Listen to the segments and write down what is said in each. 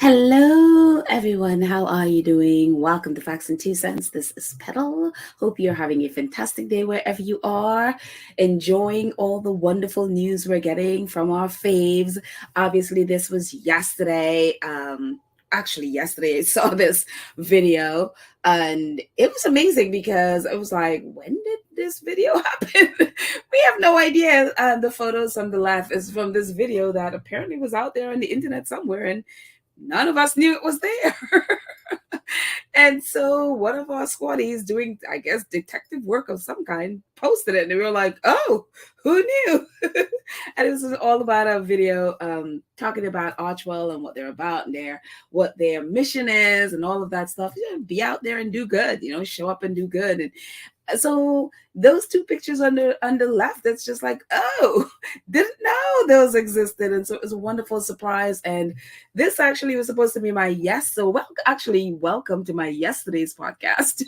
Hello, everyone. How are you doing? Welcome to Facts and Two Cents. This is Petal. Hope you're having a fantastic day wherever you are, enjoying all the wonderful news we're getting from our faves. Obviously, this was yesterday. Actually, yesterday I saw this video and it was amazing because it was like, when did this video happen? We have no idea. The photos on the left is from this video that apparently was out there on the internet somewhere, and none of us knew it was there. And so one of our squaddies doing, I guess, detective work of some kind posted it. And we were like, oh, who knew? And it was all about a video talking about Archwell and what they're about and what their mission is and all of that stuff. Be out there and do good, show up and do good. And so those two pictures on the left, it's just like, oh, didn't know those existed. And so it was a wonderful surprise. And this actually was supposed to be my welcome to my yesterday's podcast.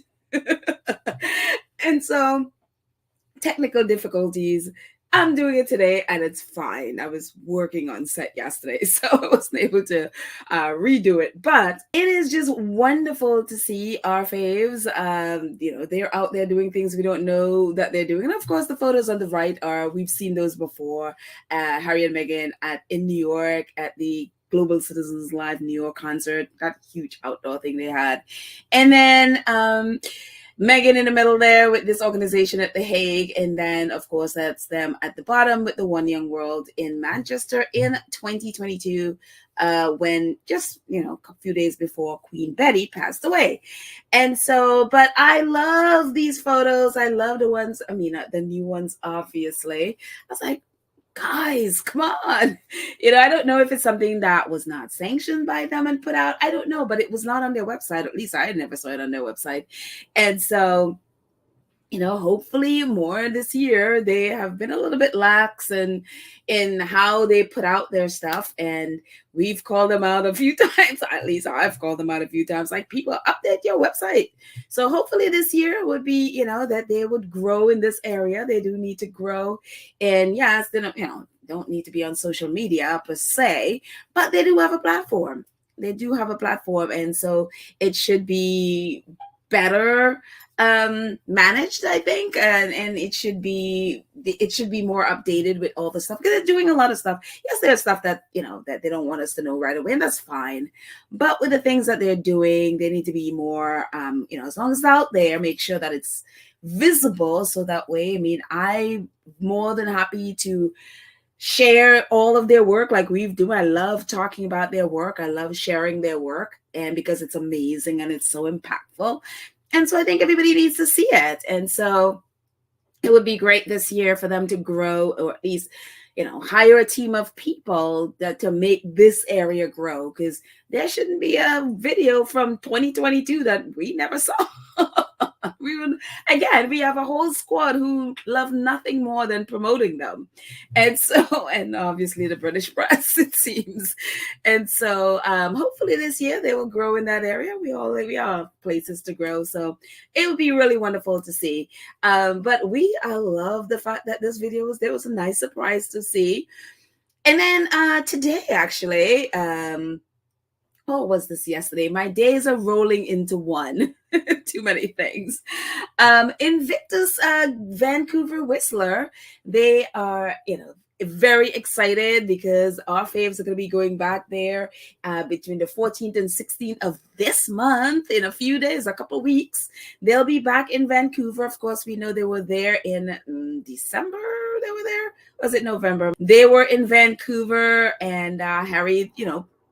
And so technical difficulties. I'm doing it today and it's fine. I was working on set yesterday, so I wasn't able to redo it. But it is just wonderful to see our faves. They're out there doing things we don't know that they're doing. And of course, the photos on the right we've seen those before. Harry and Meghan in New York at the Global Citizens Live New York concert. That huge outdoor thing they had. And then Meghan in the middle there with this organization at The Hague. And then, of course, that's them at the bottom with the One Young World in Manchester in 2022, when just, a few days before Queen Betty passed away. And so, but I love these photos. I love the ones, the new ones, obviously. I was like, guys, come on. I don't know if it's something that was not sanctioned by them and put out. I don't know, but it was not on their website. At least I never saw it on their website. And so, hopefully more this year. They have been a little bit lax in how they put out their stuff. And we've called them out a few times. At least I've called them out a few times. Like, people, update your website. So hopefully this year would be, that they would grow in this area. They do need to grow. And yes, they don't need to be on social media per se, but they do have a platform. And so it should be better managed, I think, and it should be more updated with all the stuff, because they're doing a lot of stuff. Yes, there's stuff that that they don't want us to know right away, and that's fine. But with the things that they're doing, they need to be more as long as it's out there, make sure that it's visible, so that way, I'm more than happy to share all of their work like we've done. I love talking about their work. I love sharing their work, and because it's amazing and it's so impactful. And so I think everybody needs to see it. And so it would be great this year for them to grow, or at least, hire a team of people to make this area grow, because there shouldn't be a video from 2022 that we never saw. We have a whole squad who love nothing more than promoting them. And so, and obviously the British press, it seems. And so hopefully this year they will grow in that area. We all have places to grow. So it would be really wonderful to see. But I love the fact that this video was a nice surprise to see. And then today, actually, what was this yesterday? My days are rolling into one. Too many things. Invictus Vancouver Whistler, they are, very excited because our faves are going to be going back there between the 14th and 16th of this month. In a few days, a couple of weeks, they'll be back in Vancouver. Of course, we know they were there in December. They were there. Was it November? They were in Vancouver, and Harry,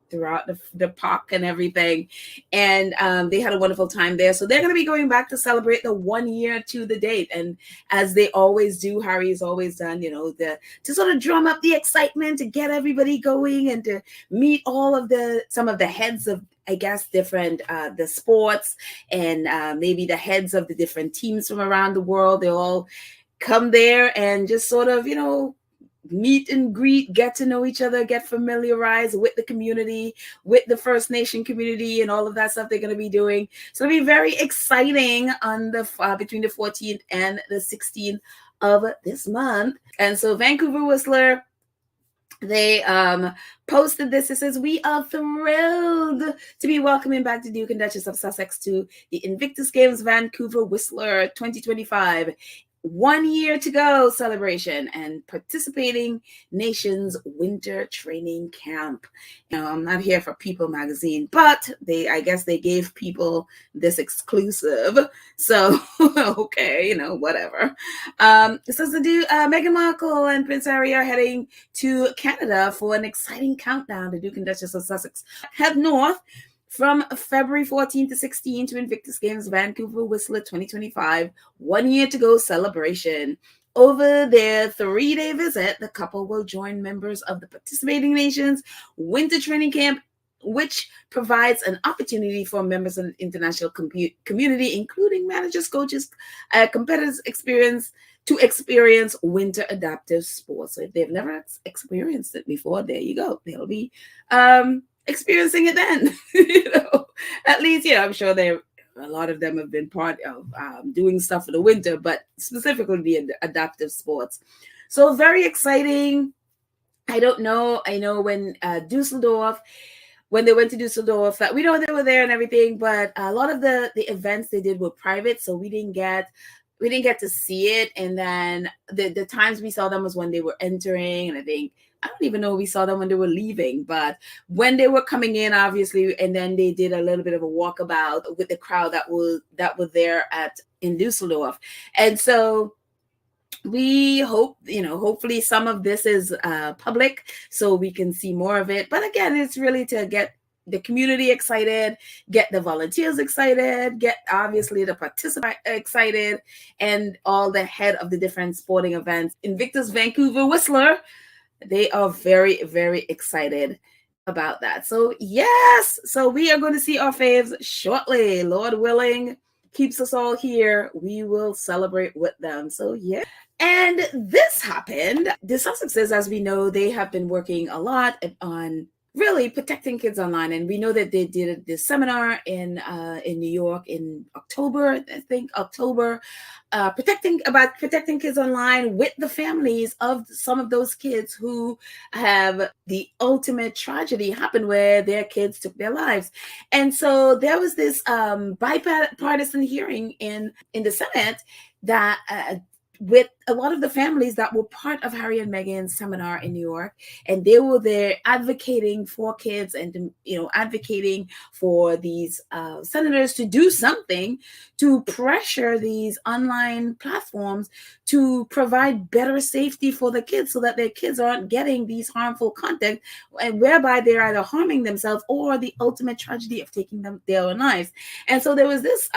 throughout the park and everything, and they had a wonderful time there. So they're going to be going back to celebrate the 1 year to the date, and as they always do, Harry's always done, to sort of drum up the excitement, to get everybody going, and to meet some of the heads of, I guess, different the sports, and maybe the heads of the different teams from around the world. They all come there and just sort of meet and greet, get to know each other, get familiarized with the community, with the First Nation community, and all of that stuff they're going to be doing. So it'll be very exciting on the between the 14th and the 16th of this month. And so Vancouver Whistler, They posted this. It says, "We are thrilled to be welcoming back the Duke and Duchess of Sussex to the Invictus Games Vancouver Whistler 2025. 1 year to go celebration and participating nations winter training camp." I'm not here for People magazine, but I guess they gave People this exclusive. So, okay, whatever. It says Meghan Markle and Prince Harry are heading to Canada for an exciting countdown. The Duke and Duchess of Sussex head north from February 14 to 16 to Invictus Games Vancouver Whistler 2025, 1 year to go celebration. Over their 3-day visit, the couple will join members of the participating nations winter training camp, which provides an opportunity for members of the international community, including managers, coaches, competitors, to experience winter adaptive sports. So if they've never experienced it before, there you go. They'll be experiencing it then. At least, I'm sure a lot of them have been part of doing stuff for the winter, but specifically the adaptive sports. So very exciting. I don't know. I know when they went to Dusseldorf, that we know they were there and everything, but a lot of the events they did were private, so we didn't get to see it. And then the times we saw them was when they were entering, and I don't even know if we saw them when they were leaving, but when they were coming in, obviously, and then they did a little bit of a walkabout with the crowd that was there in Dusseldorf. And so we hope, hopefully some of this is public so we can see more of it. But again, it's really to get the community excited, get the volunteers excited, get obviously the participants excited, and all the head of the different sporting events. Invictus Vancouver Whistler, they are very, very excited about that. So yes, so we are going to see our faves shortly. Lord willing, keeps us all here. We will celebrate with them. So yeah. And this happened. The Sussexes, as we know, they have been working a lot on really protecting kids online. And we know that they did this seminar in New York in October, protecting kids online with the families of some of those kids who have the ultimate tragedy happen where their kids took their lives. And so there was this bipartisan hearing in the Senate that with a lot of the families that were part of Harry and Meghan's seminar in New York, and they were there advocating for kids and advocating for these senators to do something to pressure these online platforms to provide better safety for the kids so that their kids aren't getting these harmful content, and whereby they're either harming themselves or the ultimate tragedy of taking their own lives. And so there was this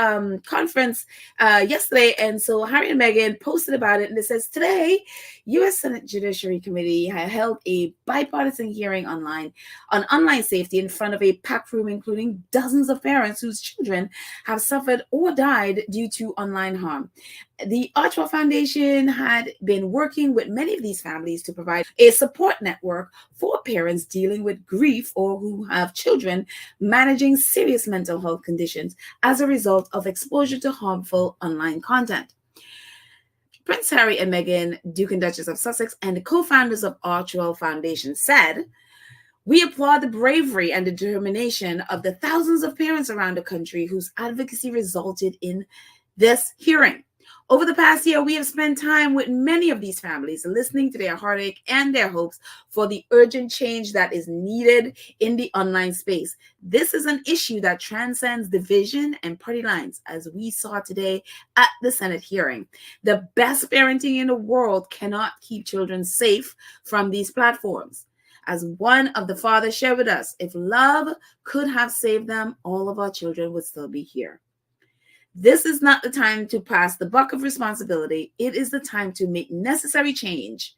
conference yesterday, and so Harry and Meghan posted about it, and it says, today, U.S. Senate Judiciary Committee held a bipartisan hearing on online safety in front of a packed room, including dozens of parents whose children have suffered or died due to online harm. The Archwell Foundation had been working with many of these families to provide a support network for parents dealing with grief or who have children managing serious mental health conditions as a result of exposure to harmful online content. Prince Harry and Meghan, Duke and Duchess of Sussex, and the co-founders of Archwell Foundation said, "We applaud the bravery and determination of the thousands of parents around the country whose advocacy resulted in this hearing. Over the past year, we have spent time with many of these families, listening to their heartache and their hopes for the urgent change that is needed in the online space. This is an issue that transcends division and party lines, as we saw today at the Senate hearing. The best parenting in the world cannot keep children safe from these platforms. As one of the fathers shared with us, if love could have saved them, all of our children would still be here. This is not the time to pass the buck of responsibility. It is the time to make necessary change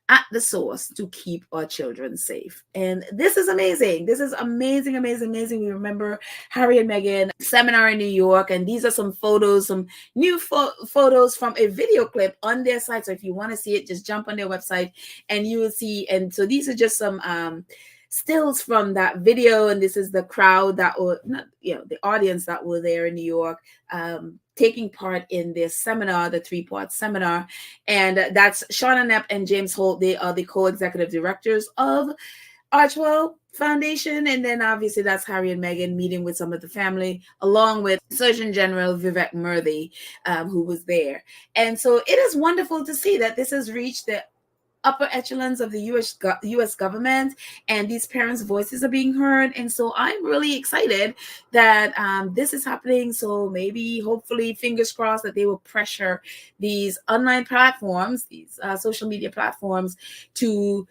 at the source to keep our children safe." And this is amazing. This is amazing, amazing, amazing. We remember Harry and Meghan seminar in New York, and these are some photos, some new photos from a video clip on their site. So if you want to see it, just jump on their website and you will see. And so these are just some stills from that video, and this is the crowd that were the audience that were there in New York taking part in this seminar, the 3-part seminar. And that's Shauna Knapp and James Holt. They are the co-executive directors of Archwell Foundation. And then obviously that's Harry and Meghan meeting with some of the family, along with Surgeon General Vivek Murthy, who was there. And so it is wonderful to see that this has reached the upper echelons of the U.S. government, and these parents' voices are being heard. And so I'm really excited that this is happening. So maybe, hopefully, fingers crossed, that they will pressure these online platforms, these social media platforms, to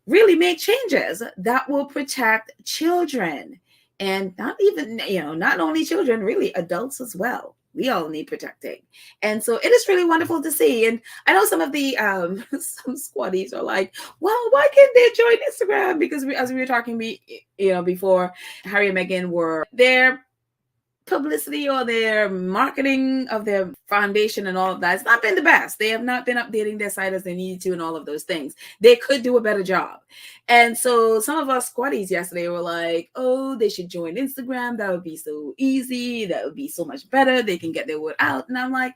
really make changes that will protect children. And not even, not only children, really adults as well. We all need protecting. And so it is really wonderful to see. And I know some of the some squaddies are like, well, why can't they join Instagram? Because as we were talking before, Harry and Meghan were there, publicity or their marketing of their foundation and all of that, it's not been the best. They have not been updating their site as they needed to and all of those things. They could do a better job. And so some of us squaddies yesterday were like, oh, they should join Instagram. That would be so easy. That would be so much better. They can get their word out. And I'm like,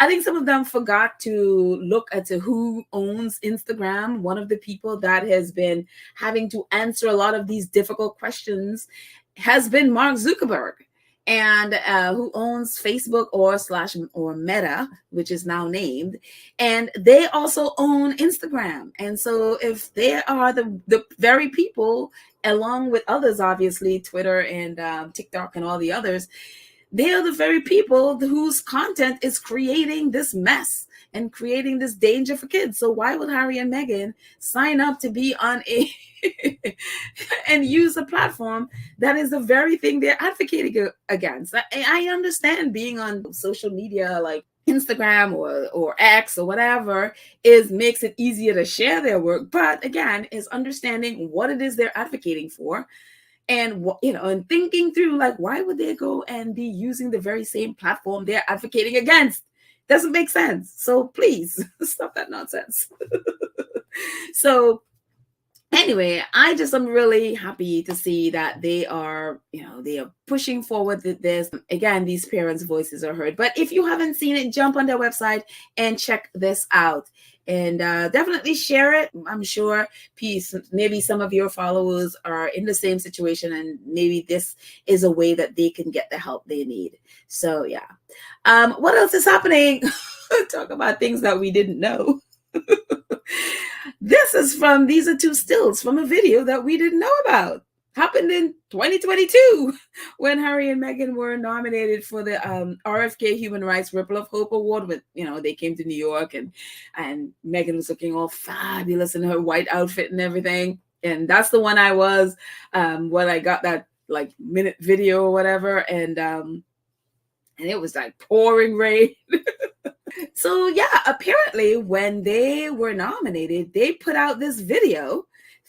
I think some of them forgot to look at who owns Instagram. One of the people that has been having to answer a lot of these difficult questions has been Mark Zuckerberg, and who owns Facebook or Meta, which is now named, and they also own Instagram. And so if they are the very people, along with others, obviously, Twitter and TikTok and all the others, they are the very people whose content is creating this mess and creating this danger for kids. So why would Harry and Meghan sign up to be on a and use a platform that is the very thing they're advocating against? I understand being on social media like Instagram or X or whatever makes it easier to share their work, but again, is understanding what it is they're advocating for. And, and thinking through, like, why would they go and be using the very same platform they're advocating against? Doesn't make sense. So please stop that nonsense. So anyway, I'm really happy to see that they are pushing forward with this. Again, these parents' voices are heard. But if you haven't seen it, jump on their website and check this out. And definitely share it. I'm sure maybe some of your followers are in the same situation, and maybe this is a way that they can get the help they need. So yeah. What else is happening? Talk about things that we didn't know. These are two stills from a video that we didn't know about. Happened in 2022 when Harry and Meghan were nominated for the RFK Human Rights Ripple of Hope Award. With they came to New York, and Meghan was looking all fabulous in her white outfit and everything. And that's the one I was when I got that like minute video or whatever, and it was like pouring rain. So yeah, apparently when they were nominated, they put out this video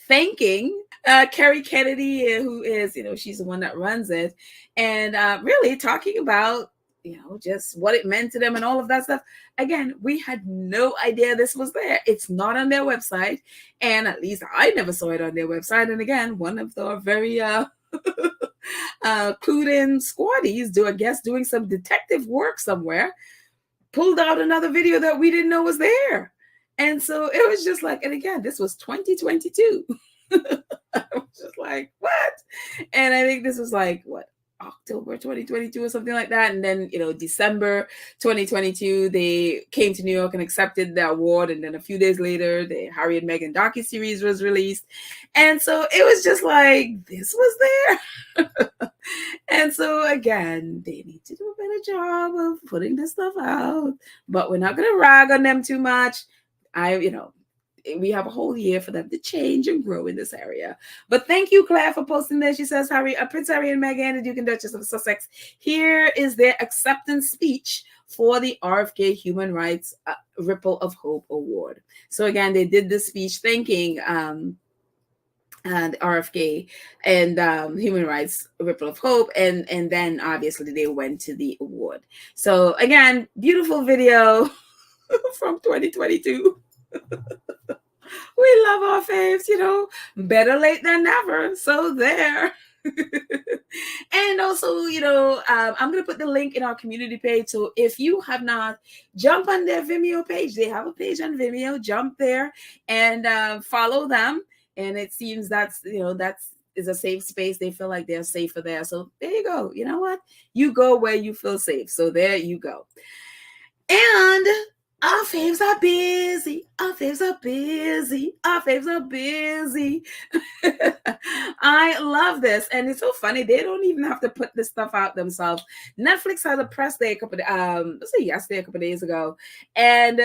thanking Kerry Kennedy, who is, she's the one that runs it, and really talking about, just what it meant to them and all of that stuff. Again, we had no idea this was there. It's not on their website, and at least I never saw it on their website. And again, one of the very clued in squaddies, doing some detective work somewhere, pulled out another video that we didn't know was there. And so it was just like, and again, this was 2022. I was just like, what? And I think this was like, what, October 2022 or something like that. And then, December 2022, they came to New York and accepted the award. And then a few days later, the Harry and Meghan docuseries was released. And so it was just like, this was there. And so again, they need to do a better job of putting this stuff out. But we're not going to rag on them too much. We have a whole year for them to change and grow in this area. But thank you, Claire, for posting this. She says, Prince Harry and Meghan, the Duke and Duchess of Sussex, here is their acceptance speech for the RFK Human Rights Ripple of Hope Award. So again, they did this speech thanking the RFK and Human Rights Ripple of Hope, and then obviously they went to the award. So again, beautiful video from 2022. We love our faves, better late than never. So there. And also, I'm going to put the link in our community page. So if you have not, jump on their Vimeo page. They have a page on Vimeo. Jump there and follow them. And it seems that's is a safe space. They feel like they're safer there. So there you go. You know what? You go where you feel safe. So there you go. And our faves are busy. Our faves are busy. Our faves are busy. I love this. And it's so funny. They don't even have to put this stuff out themselves. Netflix had a press day let's say yesterday, a couple of days ago. And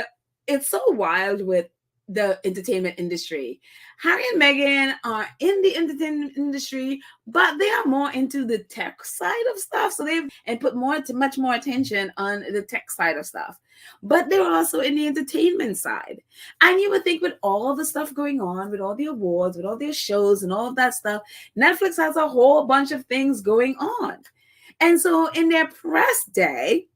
it's so wild with the entertainment industry. Harry and Meghan are in the entertainment industry, but they are more into the tech side of stuff. So they've put much more attention on the tech side of stuff. But they're also in the entertainment side. And you would think with all the stuff going on, with all the awards, with all their shows and all of that stuff, Netflix has a whole bunch of things going on. And so in their press day,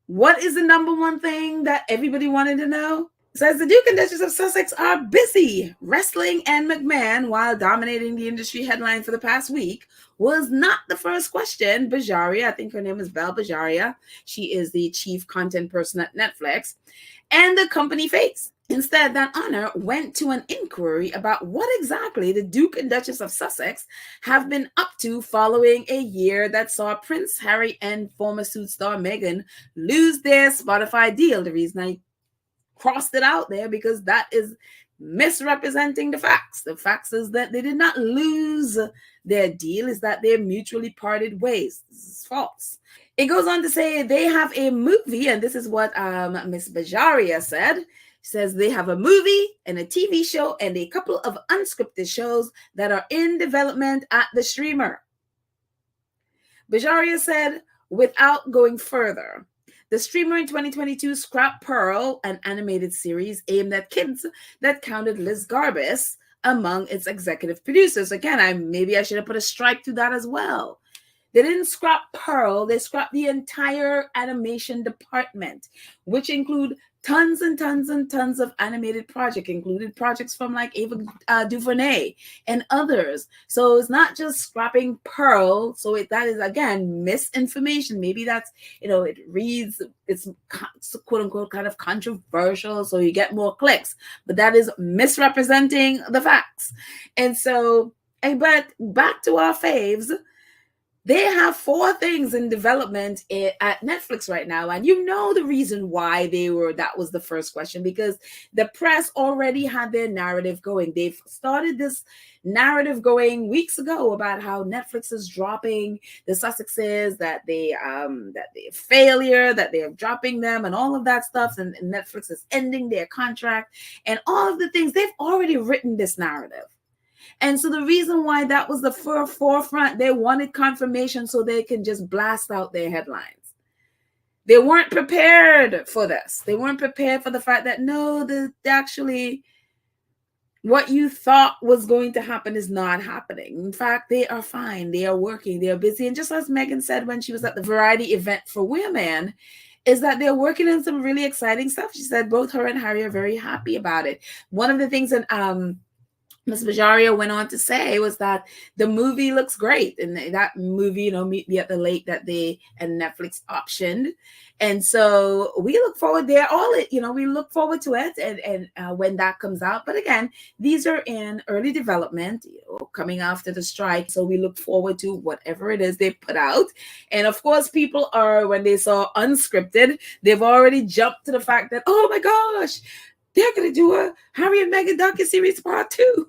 what is the number one thing that everybody wanted to know? It says the Duke and Duchess of Sussex are busy. Wrestling and McMahon, while dominating the industry headline for the past week, was not the first question. Bajaria, I think her name is Belle Bajaria. She is the chief content person at Netflix, and the company faced. Instead, that honor went to an inquiry about what exactly the Duke and Duchess of Sussex have been up to following a year that saw Prince Harry and former Suits star Meghan lose their Spotify deal. The reason I crossed it out there because that is misrepresenting the facts. The facts is that they did not lose their deal, is that they mutually parted ways. This is false. It goes on to say they have a movie, and this is what Miss Bajaria said. She says they have a movie and a TV show and a couple of unscripted shows that are in development at the streamer. Bajaria said, without going further, the streamer in 2022 scrapped Pearl, an animated series aimed at kids that counted Liz Garbus among its executive producers. Again, maybe I should have put a strike through that as well. They didn't scrap Pearl, they scrapped the entire animation department, which include tons and tons and tons of animated projects, included projects from like Ava DuVernay and others. So it's not just scrapping Pearl. So that is, again, misinformation. Maybe that's, it reads, it's quote unquote kind of controversial, so you get more clicks. But that is misrepresenting the facts. And so, but back to our faves. They have 4 things in development at Netflix right now. And the reason why that was the first question, because the press already had their narrative going. They've started this narrative going weeks ago about how Netflix is dropping the Sussexes, that they're a failure, that they're dropping them and all of that stuff. And Netflix is ending their contract and all of the things. They've already written this narrative. And so the reason why that was the forefront, they wanted confirmation so they can just blast out their headlines. They weren't prepared for this. They weren't prepared for the fact that, actually what you thought was going to happen is not happening. In fact, they are fine. They are working. They are busy. And just as Meghan said when she was at the variety event for women, is that they're working on some really exciting stuff. She said both her and Harry are very happy about it. One of the things that Ms. Bajaria went on to say was that the movie looks great. And that movie, Meet Me at the Lake, that they and Netflix optioned. And so we look forward there. We look forward to it and when that comes out. But again, these are in early development, coming after the strike. So we look forward to whatever it is they put out. And of course, people are, when they saw unscripted, they've already jumped to the fact that, oh my gosh, they're going to do a Harry and Meghan docuseries part 2.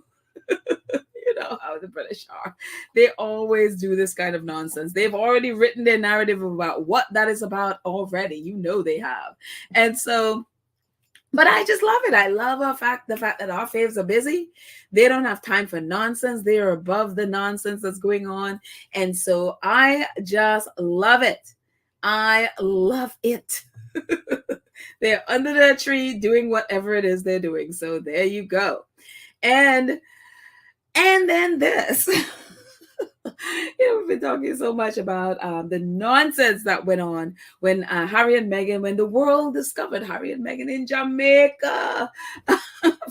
How the British are. They always do this kind of nonsense. They've already written their narrative about what that is about already. They have. And so, but I just love it. I love the fact that our faves are busy. They don't have time for nonsense. They are above the nonsense that's going on. And so I just love it. I love it. They're under the tree doing whatever it is they're doing. So there you go. And then this, we've been talking so much about the nonsense that went on when Harry and Meghan, when the world discovered Harry and Meghan in Jamaica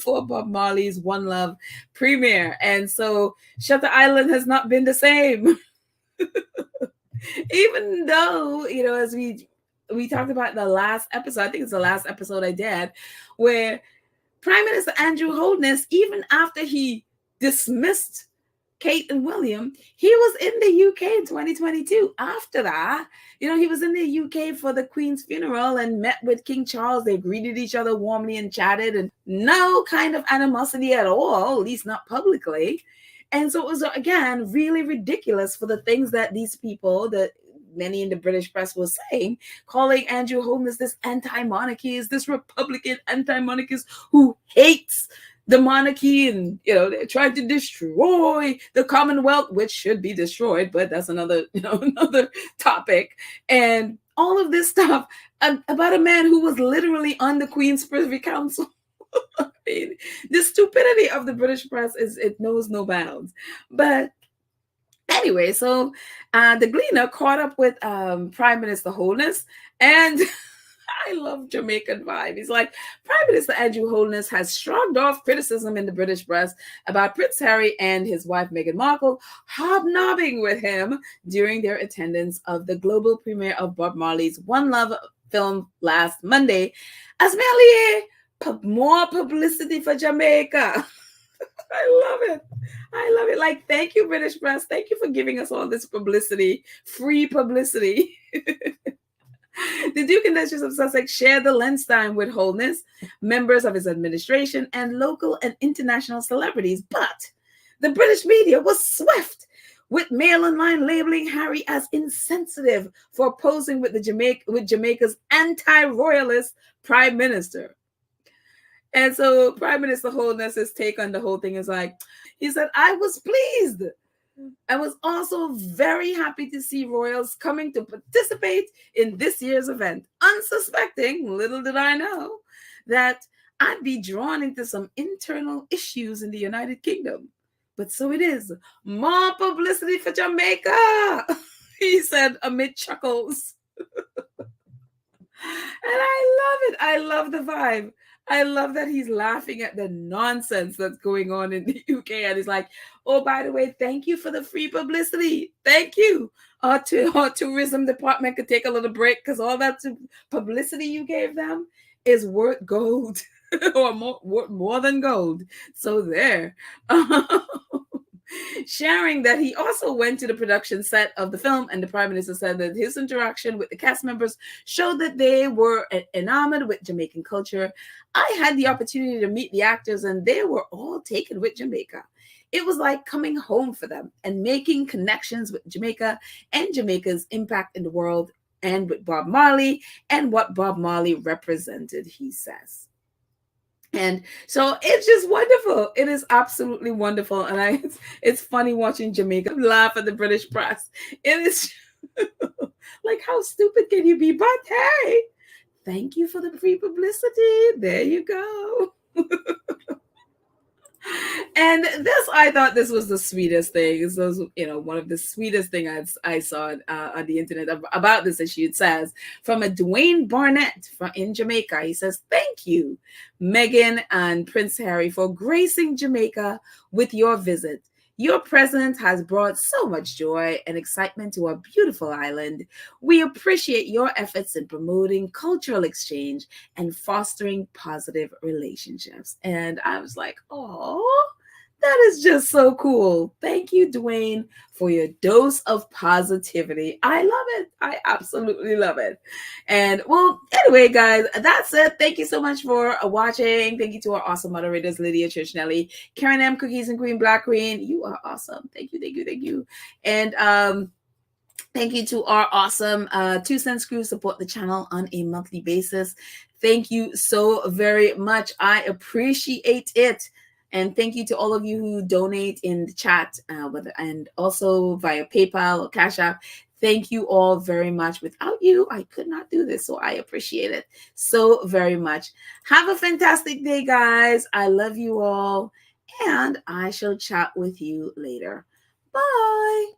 for Bob Marley's One Love premiere. And so Shutter Island has not been the same. Even though, as we talked about the last episode, I think it's the last episode I did, where Prime Minister Andrew Holness, even after he dismissed Kate and William, he was in the UK in 2022. After that, he was in the UK for the Queen's funeral and met with King Charles. They greeted each other warmly and chatted, and no kind of animosity at all, at least not publicly. And so it was, again, really ridiculous for the things that these people, that many in the British press was saying, calling Andrew Holness this anti-monarchist, this Republican anti-monarchist who hates the monarchy, and they're trying to destroy the Commonwealth, which should be destroyed, but that's another another topic. And all of this stuff about a man who was literally on the Queen's Privy Council. I mean, the stupidity of the British press it knows no bounds. But anyway, so the Gleaner caught up with Prime Minister Holness, and I love Jamaican vibe. He's like, Prime Minister Andrew Holness has shrugged off criticism in the British press about Prince Harry and his wife Meghan Markle hobnobbing with him during their attendance of the global premiere of Bob Marley's One Love film last Monday, as merely more publicity for Jamaica. I love it. I love it. Like, thank you, British press. Thank you for giving us all this publicity, free publicity. The Duke and Duchess of Sussex shared the lens time with Holness, members of his administration, and local and international celebrities. But the British media was swift, with Mail Online labeling Harry as insensitive for posing with Jamaica's anti-royalist prime minister. And so Prime Minister Holness's take on the whole thing is like, he said, I was pleased. I was also very happy to see royals coming to participate in this year's event, unsuspecting, little did I know, that I'd be drawn into some internal issues in the United Kingdom. But so it is. More publicity for Jamaica, he said amid chuckles. And I love it. I love the vibe. I love that he's laughing at the nonsense that's going on in the UK. And he's like, oh, by the way, thank you for the free publicity. Thank you. Our tourism department could take a little break, because all that publicity you gave them is worth gold or more than gold. So there. Sharing that he also went to the production set of the film, and the Prime Minister said that his interaction with the cast members showed that they were enamored with Jamaican culture. I had the opportunity to meet the actors, and they were all taken with Jamaica. It was like coming home for them and making connections with Jamaica and Jamaica's impact in the world, and with Bob Marley and what Bob Marley represented, he says. And so it's just wonderful. It is absolutely wonderful. And it's funny watching Jamaica laugh at the British press. It is like, how stupid can you be? But hey, thank you for the free publicity. There you go. And I thought this was the sweetest thing. This was, one of the sweetest things I saw on the internet about this issue. It says, from a Dwayne Barnett in Jamaica, he says, thank you, Meghan and Prince Harry, for gracing Jamaica with your visit. Your presence has brought so much joy and excitement to our beautiful island. We appreciate your efforts in promoting cultural exchange and fostering positive relationships. And I was like, oh, that is just so cool. Thank you, Dwayne, for your dose of positivity. I love it. I absolutely love it. And well, anyway, guys, that's it. Thank you so much for watching. Thank you to our awesome moderators, Lydia Churchnelli, Karen M, Cookies and Queen Black Queen. You are awesome. Thank you, thank you, thank you. And thank you to our awesome 2 Cents crew, support the channel on a monthly basis. Thank you so very much. I appreciate it. And thank you to all of you who donate in the chat and also via PayPal or Cash App. Thank you all very much. Without you, I could not do this. So I appreciate it so very much. Have a fantastic day, guys. I love you all. And I shall chat with you later. Bye.